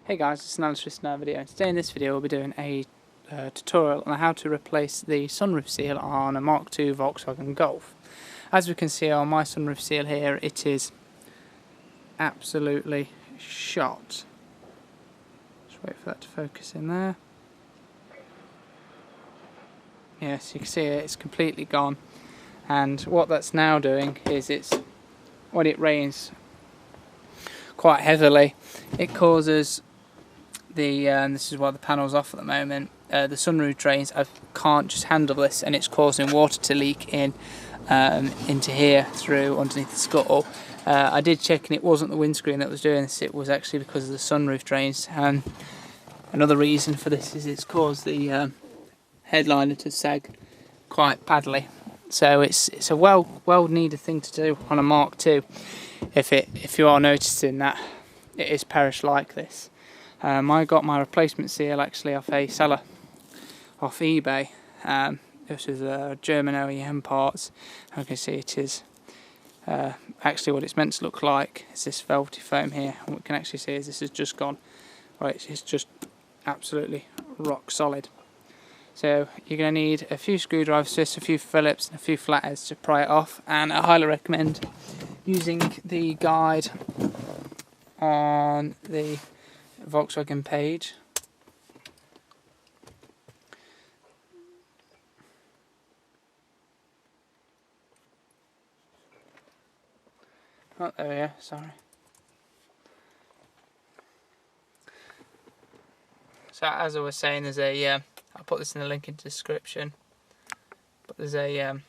Hey guys, it's an analysis in our video. Today in this video we'll be doing a tutorial on how to replace the sunroof seal on a Mark II Volkswagen Golf. As we can see on my sunroof seal here, it is absolutely shot. Just wait for that to focus in there. Yes, you can see it's completely gone, and what that's now doing is when it rains quite heavily, it causes this is why the panel's off at the moment, the sunroof drains can't just handle this, and it's causing water to leak into here through underneath the scuttle. I did check and it wasn't the windscreen that was doing this, it was actually because of the sunroof drains. And another reason for this is it's caused the headliner to sag quite badly. So it's a well needed thing to do on a Mark II if you are noticing that it is perished like this. I got my replacement seal actually off a seller off eBay. This is German OEM parts. You can see it is actually what it's meant to look like. It's this velvety foam here, and what we can actually see is this has just gone. Right, it's just absolutely rock solid. So you're going to need a few screwdrivers, a few Phillips, and a few flatheads to pry it off. And I highly recommend using the guide on the Volkswagen page. Oh, there we go, sorry. So as I was saying, there's I'll put this in the link in the description, but there's a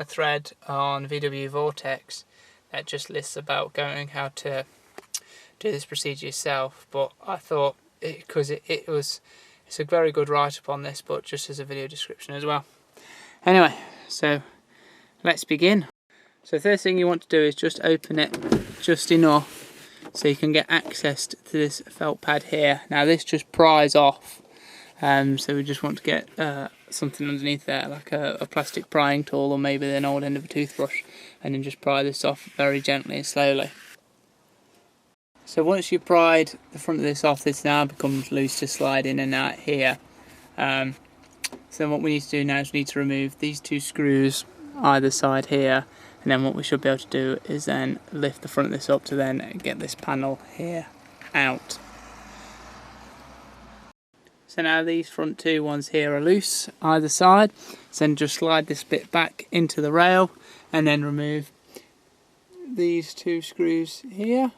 thread on VW Vortex that just lists about how to do this procedure yourself. But I thought it's a very good write-up on this, but just as a video description as well. Anyway, so let's begin. So the first thing you want to do is just open it just enough so you can get access to this felt pad here. Now this just pries off, so we just want to get something underneath there, like a plastic prying tool or maybe an old end of a toothbrush, and then just pry this off very gently and slowly. So once you've pried the front of this off, this now becomes loose to slide in and out here. So what we need to do now is we need to remove these two screws either side here, and then what we should be able to do is then lift the front of this up to then get this panel here out. So now these front two ones here are loose either side, so then just slide this bit back into the rail and then remove these two screws here.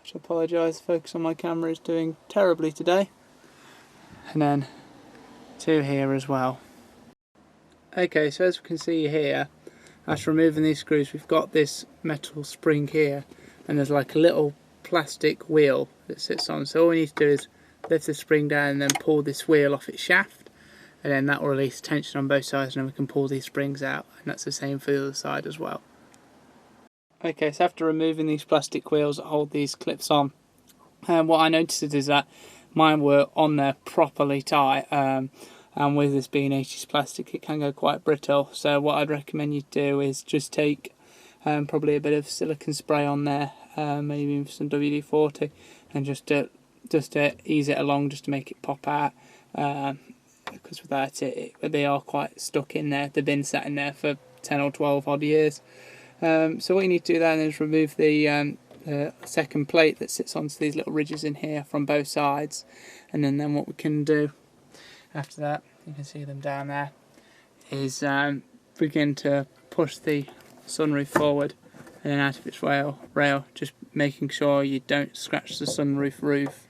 I apologise, focus on my camera is doing terribly today. And then two here as well. Okay, so as we can see here, after removing these screws, we've got this metal spring here, and there's like a little plastic wheel that sits on. So all we need to do is lift the spring down and then pull this wheel off its shaft, and then that will release tension on both sides, and then we can pull these springs out, and that's the same for the other side as well. Okay, so after removing these plastic wheels that hold these clips on, what I noticed is that mine were on there properly tight, and with this being 80s plastic, it can go quite brittle. So what I'd recommend you do is just take probably a bit of silicone spray on there, maybe some WD-40, and just to ease it along, just to make it pop out, because without it, they are quite stuck in there. They've been sat in there for 10 or 12 odd years. So what you need to do then is remove the second plate that sits onto these little ridges in here from both sides, and then what we can do after that, you can see them down there, is begin to push the sunroof forward and then out of its rail, just making sure you don't scratch the sunroof roof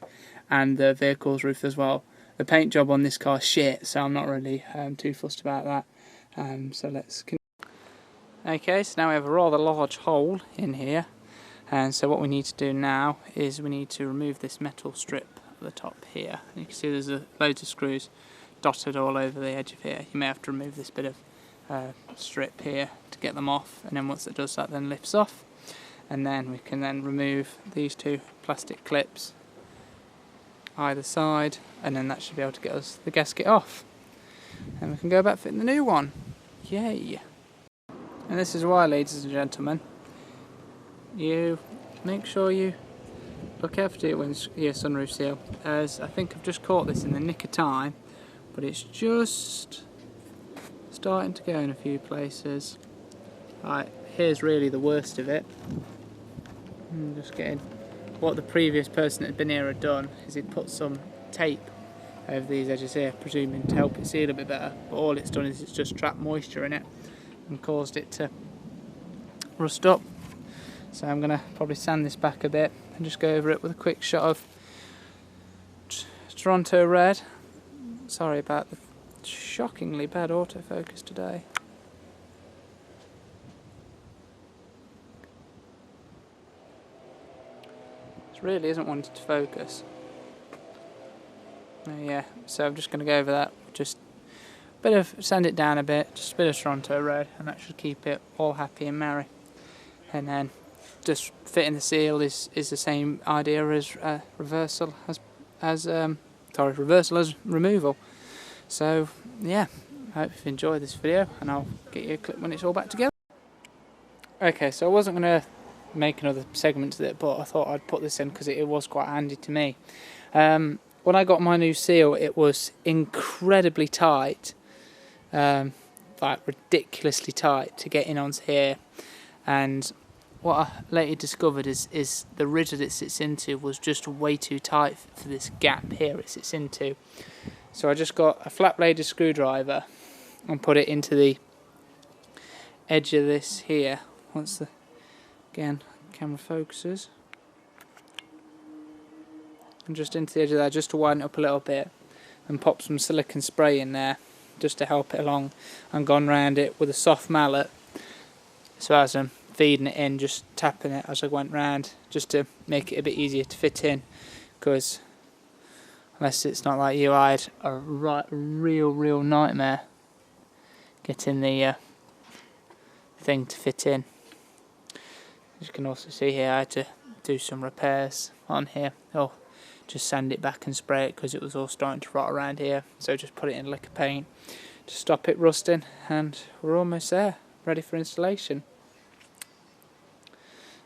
and the vehicle's roof as well. The paint job on this car is shit, so I'm not really too fussed about that. So let's continue. Okay, so now we have a rather large hole in here, and so what we need to do now is we need to remove this metal strip at the top here. And you can see there's loads of screws dotted all over the edge of here. You may have to remove this bit of strip here to get them off, and then once it does that, then lifts off, and then we can then remove these two plastic clips either side, and then that should be able to get us the gasket off, and we can go back fitting the new one. Yay! And this is why, ladies and gentlemen, you make sure you look after your sunroof seal, as I think I've just caught this in the nick of time, but it's just starting to go in a few places. Right, here's really the worst of it. I'm just getting what the previous person that had been here had done is he'd put some tape over these edges here, presuming to help it seal a bit better, but all it's done is it's just trapped moisture in it and caused it to rust up. So I'm going to probably sand this back a bit and just go over it with a quick shot of Toronto red. Sorry about the shockingly bad autofocus today. This really isn't wanting to focus. Yeah, so I'm just going to go over that, just sand it down a bit, just a bit of Toronto red, and that should keep it all happy and merry. And then just fitting the seal is the same idea as reversal as removal. So yeah, I hope you've enjoyed this video, and I'll get you a clip when it's all back together. Okay, so I wasn't going to make another segment to it, but I thought I'd put this in because it was quite handy to me. When I got my new seal, it was incredibly tight, like ridiculously tight to get in onto here, and what I later discovered is the ridge that it sits into was just way too tight for this gap here it sits into. So I just got a flat bladed screwdriver and put it into the edge of this here. Once the camera focuses, and just into the edge of that, just to widen it up a little bit, and pop some silicone spray in there just to help it along, and gone round it with a soft mallet. So as I'm feeding it in, just tapping it as I went round, just to make it a bit easier to fit in, because unless it's not like you, I had a real nightmare getting the thing to fit in. As you can also see here, I had to do some repairs on here. Just sand it back and spray it because it was all starting to rot around here. So just put it in liquor paint to stop it rusting, and we're almost there, ready for installation.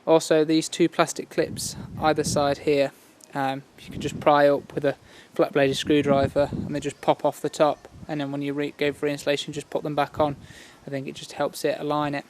Also, these two plastic clips either side here, you can just pry up with a flat bladed screwdriver, and they just pop off the top, and then when you go for installation, just put them back on. I think it just helps it align it.